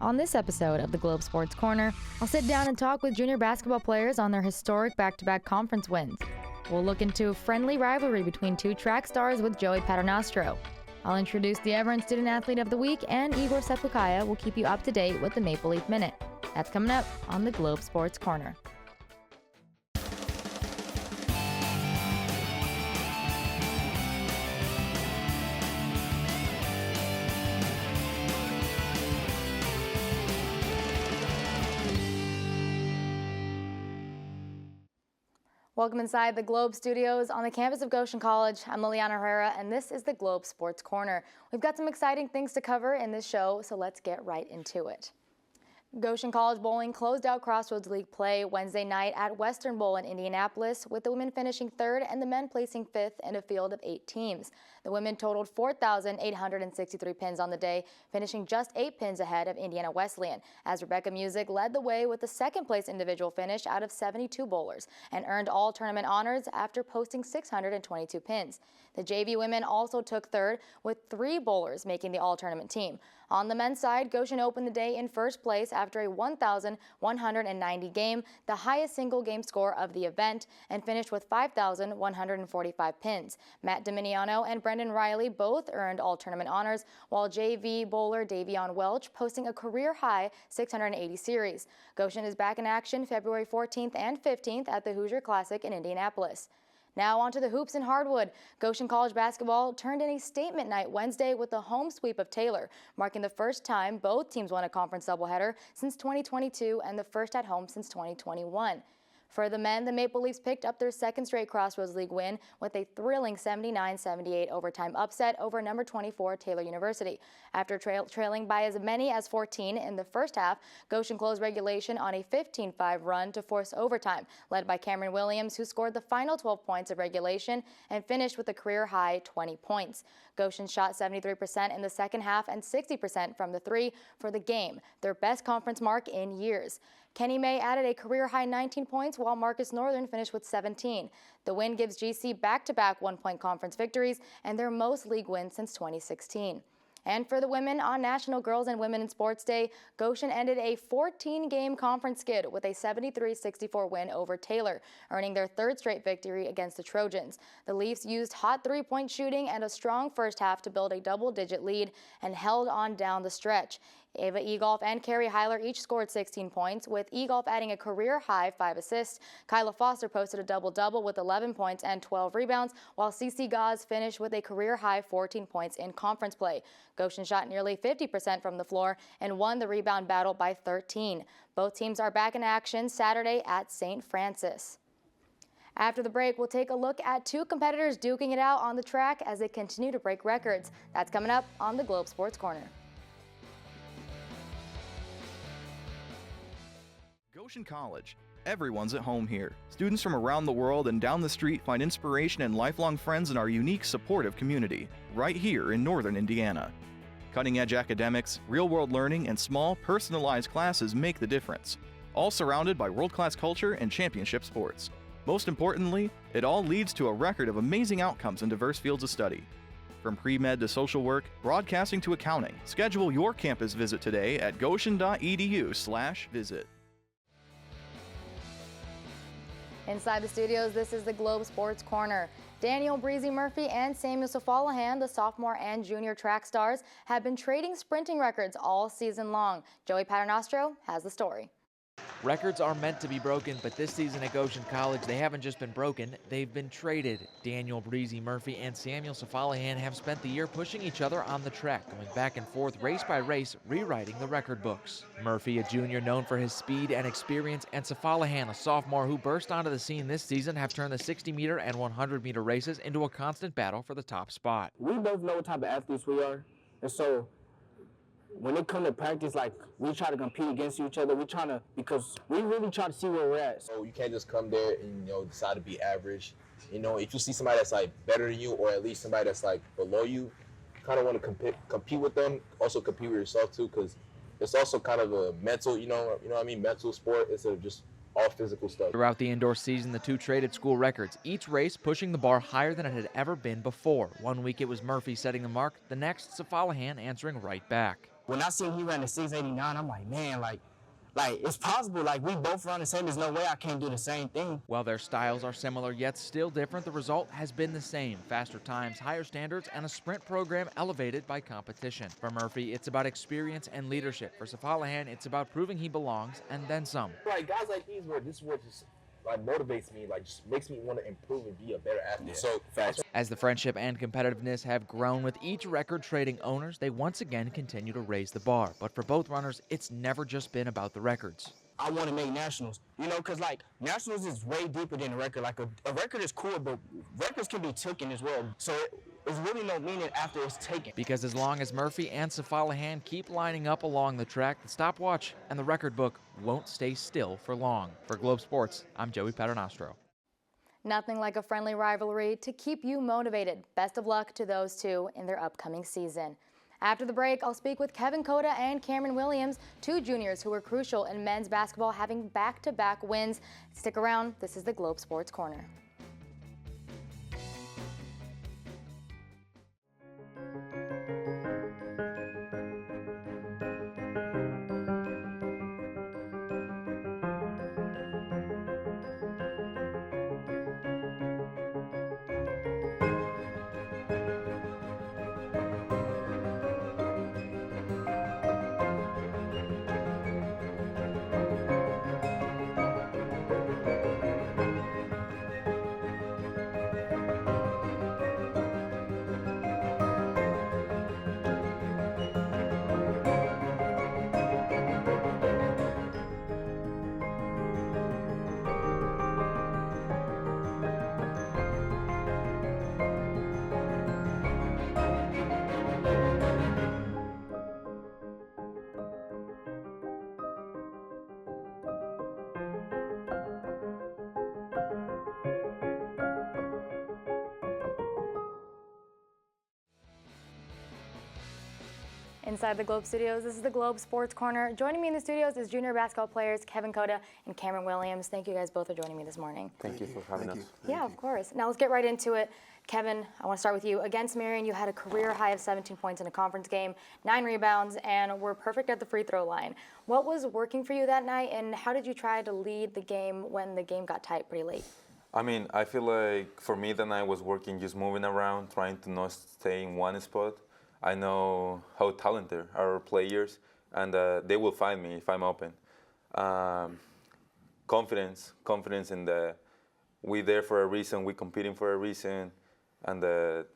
On this episode of the Globe Sports Corner, I'll sit down and talk with junior basketball players on their historic back-to-back conference wins. We'll look into a friendly rivalry between two track stars with Joey Paternsotro. I'll introduce the Everence Student Athlete of the Week, and Igor Sapucaia will keep you up to date with the Maple Leaf Minute. That's coming up on the Globe Sports Corner. Welcome inside the Globe Studios on the campus of Goshen College. I'm Liliana Herrera, and this is the Globe Sports Corner. We've got some exciting things to cover in this show, so let's get right into it. Goshen College bowling closed out Crossroads League play Wednesday night at Western Bowl in Indianapolis, with the women finishing third and the men placing fifth in a field of 8 teams. The women totaled 4,863 pins on the day, finishing just 8 pins ahead of Indiana Wesleyan, as Rebecca Music led the way with the second-place individual finish out of 72 bowlers and earned all tournament honors after posting 622 pins. The JV women also took third, with 3 bowlers making the all-tournament team. On the men's side, Goshen opened the day in first place after a 1,190 game, the highest single game score of the event, and finished with 5,145 pins. Matt Dominiano and Brendan Riley both earned all tournament honors, while JV bowler Davion Welch posting a career-high 680 series. Goshen is back in action February 14th and 15th at the Hoosier Classic in Indianapolis. Now on to the hoops in Hardwood. Goshen College basketball turned in a statement night Wednesday with a home sweep of Taylor, marking the first time both teams won a conference doubleheader since 2022 and the first at home since 2021. For the men, the Maple Leafs picked up their second straight Crossroads League win with a thrilling 79-78 overtime upset over number 24 Taylor University. After trailing by as many as 14 in the first half, Goshen closed regulation on a 15-5 run to force overtime, led by Cameron Williams, who scored the final 12 points of regulation and finished with a career-high 20 points. Goshen shot 73% in the second half and 60% from the three for the game, their best conference mark in years. Kenny May added a career-high 19 points, while Marcus Northern finished with 17. The win gives GC back-to-back one-point conference victories and their most league wins since 2016. And for the women on National Girls and Women in Sports Day, Goshen ended a 14-game conference skid with a 73-64 win over Taylor, earning their third straight victory against the Trojans. The Leafs used hot three-point shooting and a strong first half to build a double-digit lead and held on down the stretch. Ava Egolf and Carrie Heiler each scored 16 points, with Egolf adding a career-high 5 assists. Kyla Foster posted a double-double with 11 points and 12 rebounds, while Cece Gauze finished with a career-high 14 points in conference play. Goshen shot nearly 50% from the floor and won the rebound battle by 13. Both teams are back in action Saturday at St. Francis. After the break, we'll take a look at 2 competitors duking it out on the track as they continue to break records. That's coming up on the Globe Sports Corner. Goshen College. Everyone's at home here. Students from around the world and down the street find inspiration and lifelong friends in our unique, supportive community, right here in northern Indiana. Cutting-edge academics, real-world learning, and small, personalized classes make the difference, all surrounded by world-class culture and championship sports. Most importantly, it all leads to a record of amazing outcomes in diverse fields of study. From pre-med to social work, broadcasting to accounting, schedule your campus visit today at goshen.edu/visit. Inside the studios, this is the Globe Sports Corner. Daniel Breezy Murphy and Samuel Safalahan, the sophomore and junior track stars, have been trading sprinting records all season long. Joey Paternsotro has the story. Records are meant to be broken, but this season at Goshen College, they haven't just been broken, they've been traded. Daniel Breezy Murphy and Samuel Safalahan have spent the year pushing each other on the track, going back and forth race by race, rewriting the record books. Murphy, a junior known for his speed and experience, and Safalahan, a sophomore who burst onto the scene this season, have turned the 60-meter and 100-meter races into a constant battle for the top spot. We both know what type of athletes we are, and so when it comes to practice, like, we try to compete against each other. Because we really try to see where we're at. So you can't just come there and, decide to be average. If you see somebody that's, like, better than you, or at least somebody that's, like, below you, you kind of want to compete with them, also compete with yourself, too, because it's also kind of a mental, mental sport instead of just all physical stuff. Throughout the indoor season, the two traded school records, each race pushing the bar higher than it had ever been before. One week it was Murphy setting the mark, the next Safalahan answering right back. When I seen he ran a 6.89, I'm like, man, like it's possible. Like, we both run the same. There's no way I can't do the same thing. While their styles are similar yet still different, the result has been the same. Faster times, higher standards, and a sprint program elevated by competition. For Murphy, it's about experience and leadership. For Sapucaia, it's about proving he belongs and then some. Like, guys like these, where this is what just like motivates me, like just makes me want to improve and be a better athlete. So fast. As the friendship and competitiveness have grown with each record trading owners, they once again continue to raise the bar. But for both runners, it's never just been about the records. I want to make nationals, you know, because, like, nationals is way deeper than a record. Like, a record is cool, but records can be taken as well. So it's really no meaning after it's taken. Because as long as Murphy and Sapucaia keep lining up along the track, the stopwatch and the record book won't stay still for long. For Globe Sports, I'm Joey Paternsotro. Nothing like a friendly rivalry to keep you motivated. Best of luck to those two in their upcoming season. After the break, I'll speak with Kevin Cota and Cameron Williams, two juniors who were crucial in men's basketball, having back-to-back wins. Stick around. This is the Globe Sports Corner. Inside the Globe Studios, this is the Globe Sports Corner. Joining me in the studios is junior basketball players Kevin Cota and Cameron Williams. Thank you guys both for joining me this morning. Thank you for having us. Yeah, of course. Now let's get right into it. Kevin, I want to start with you. Against Marion, you had a career high of 17 points in a conference game, 9 rebounds, and were perfect at the free throw line. What was working for you that night, and how did you try to lead the game when the game got tight pretty late? I mean, I feel like for me that night was working, just moving around, trying to not stay in one spot. I know how talented our players, and they will find me if I'm open. Confidence in the we there for a reason, we competing for a reason, and at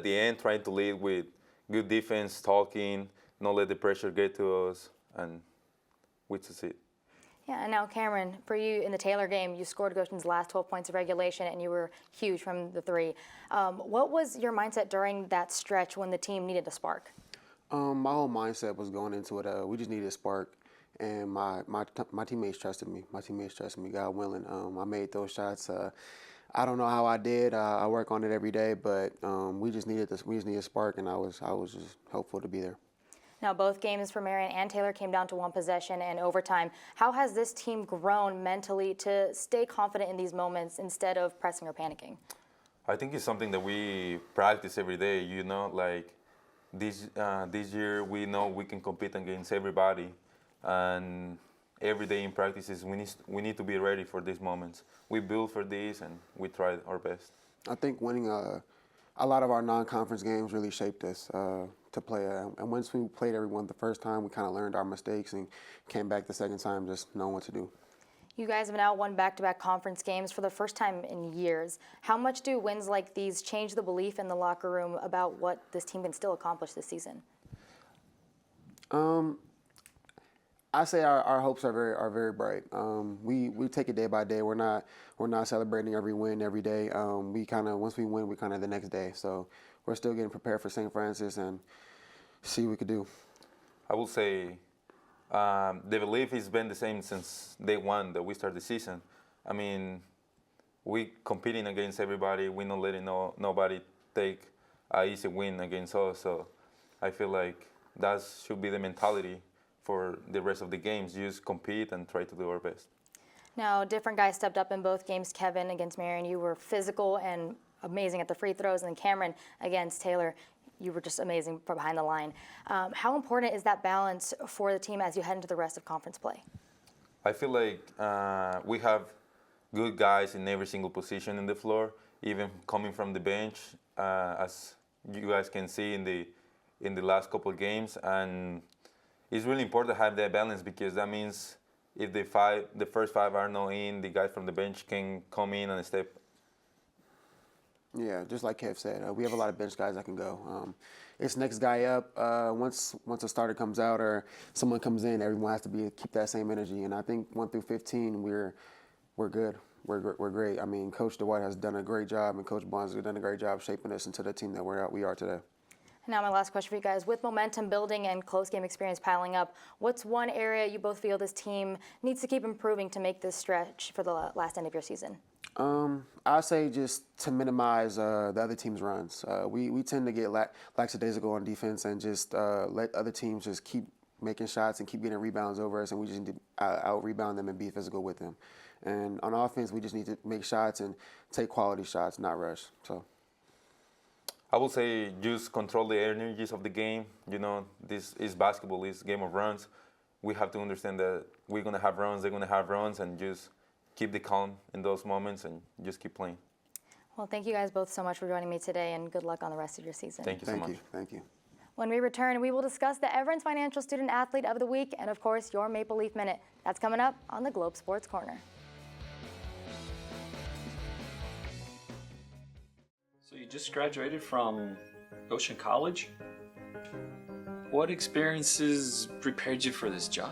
the end trying to lead with good defense, talking, not let the pressure get to us, and we succeed. Yeah, and now Cameron, for you in the Taylor game, you scored Goshen's last 12 points of regulation, and you were huge from the three. What was your mindset during that stretch when the team needed a spark? My whole mindset was going into it. We just needed a spark, and my teammates trusted me. God willing. I made those shots. I don't know how I did. I work on it every day, but we just needed a spark, and I was just hopeful to be there. Now, both games for Marion and Taylor came down to one possession and overtime. How has this team grown mentally to stay confident in these moments instead of pressing or panicking? I think it's something that we practice every day. You know, like this year, we know we can compete against everybody, and every day in practices, we need to be ready for these moments. We build for this, and we try our best. I think winning a lot of our non-conference games really shaped us to play. And once we played everyone the first time, we kind of learned our mistakes and came back the second time just knowing what to do. You guys have now won back-to-back conference games for the first time in years. How much do wins like these change the belief in the locker room about what this team can still accomplish this season? I say our hopes are very bright. We take it day by day. We're not celebrating every win every day. Once we win, we kind of the next day. So we're still getting prepared for St. Francis and see what we could do. I will say the belief has been the same since day one that we started the season. I mean, we competing against everybody. We're not letting nobody take an easy win against us. So I feel like that should be the mentality for the rest of the games. Just compete and try to do our best. Now, different guys stepped up in both games. Kevin against Marion, you were physical and amazing at the free throws, and then Cameron against Taylor, you were just amazing from behind the line. How important is that balance for the team as you head into the rest of conference play? I feel like we have good guys in every single position in the floor, even coming from the bench, as you guys can see in the last couple of games. And it's really important to have that balance, because that means if the first five are not in, the guys from the bench can come in and step. Yeah, just like Kev said, we have a lot of bench guys that can go. It's next guy up. Once a starter comes out or someone comes in, everyone has to keep that same energy. And I think 1 through 15, we're good. We're great. I mean, Coach Dwight has done a great job, and Coach Barnes has done a great job shaping us into the team that we are today. Now, my last question for you guys. With momentum building and close game experience piling up, what's one area you both feel this team needs to keep improving to make this stretch for the last end of your season? I'd say just to minimize the other team's runs. We tend to get lackadaisical on defense and just let other teams just keep making shots and keep getting rebounds over us, and we just need to out-rebound them and be physical with them. And on offense, we just need to make shots and take quality shots, not rush. So I would say just control the energies of the game. You know, this is basketball, it's a game of runs. We have to understand that we're going to have runs, they're going to have runs, and just keep the calm in those moments and just keep playing. Well, thank you guys both so much for joining me today, and good luck on the rest of your season. Thank you so much. Thank you. When we return, we will discuss the Everence Financial Student Athlete of the Week and, of course, your Maple Leaf Minute. That's coming up on the Globe Sports Corner. So you just graduated from Goshen College? What experiences prepared you for this job?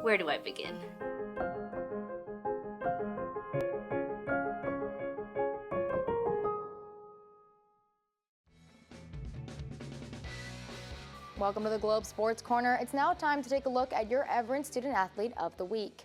Where do I begin? Welcome to the Globe Sports Corner. It's now time to take a look at your Everence Student Athlete of the Week.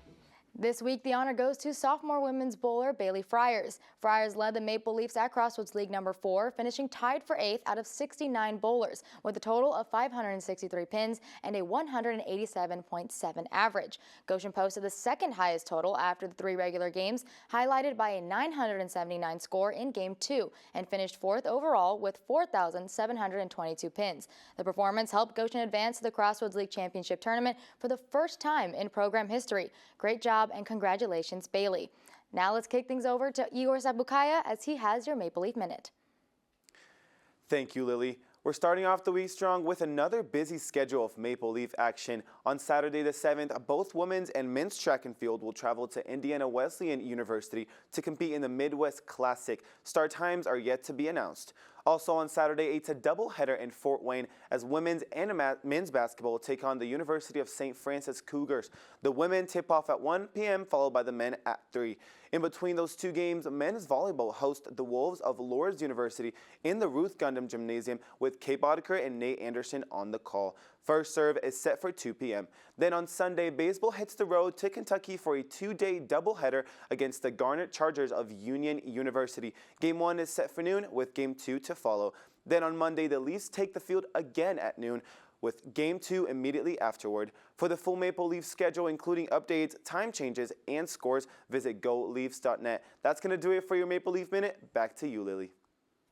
This week, the honor goes to sophomore women's bowler Bailey Friars. Friars led the Maple Leafs at Crossroads League number 4, finishing tied for 8th out of 69 bowlers, with a total of 563 pins and a 187.7 average. Goshen posted the second highest total after the 3 regular games, highlighted by a 979 score in Game 2, and finished 4th overall with 4,722 pins. The performance helped Goshen advance to the Crossroads League Championship Tournament for the first time in program history. Great job and congratulations, Bailey. Now let's kick things over to Igor Sapucaia as he has your Maple Leaf Minute. Thank you, Lily. We're starting off the week strong with another busy schedule of Maple Leaf action. On Saturday the 7th, both women's and men's track and field will travel to Indiana Wesleyan University to compete in the Midwest Classic. Start times are yet to be announced. Also on Saturday, it's a doubleheader in Fort Wayne as women's and men's basketball will take on the University of St. Francis Cougars. The women tip off at 1 p.m. followed by the men at 3. In between those two games, men's volleyball host the Wolves of Lourdes University in the Ruth Gundam Gymnasium with Kate Boddicker and Nate Anderson on the call. First serve is set for 2 p.m. Then on Sunday, baseball hits the road to Kentucky for a 2-day doubleheader against the Garnet Chargers of Union University. Game 1 is set for noon with Game 2 to follow. Then on Monday, the Leafs take the field again at noon with Game 2 immediately afterward. For the full Maple Leaf schedule, including updates, time changes, and scores, visit GoLeafs.net. That's going to do it for your Maple Leaf Minute. Back to you, Lily.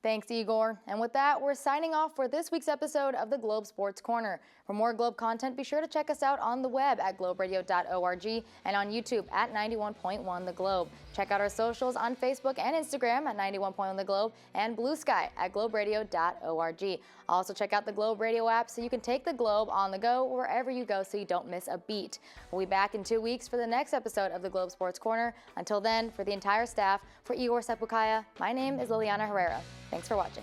Thanks, Igor. And with that, we're signing off for this week's episode of the Globe Sports Corner. For more Globe content, be sure to check us out on the web at globeradio.org and on YouTube at 91.1 The Globe. Check out our socials on Facebook and Instagram at 91.1 The Globe and Bluesky at globeradio.org. Also check out the Globe Radio app so you can take the Globe on the go wherever you go so you don't miss a beat. We'll be back in 2 weeks for the next episode of the Globe Sports Corner. Until then, for the entire staff, for Igor Sapucaia, my name is Liliana Herrera. Thanks for watching.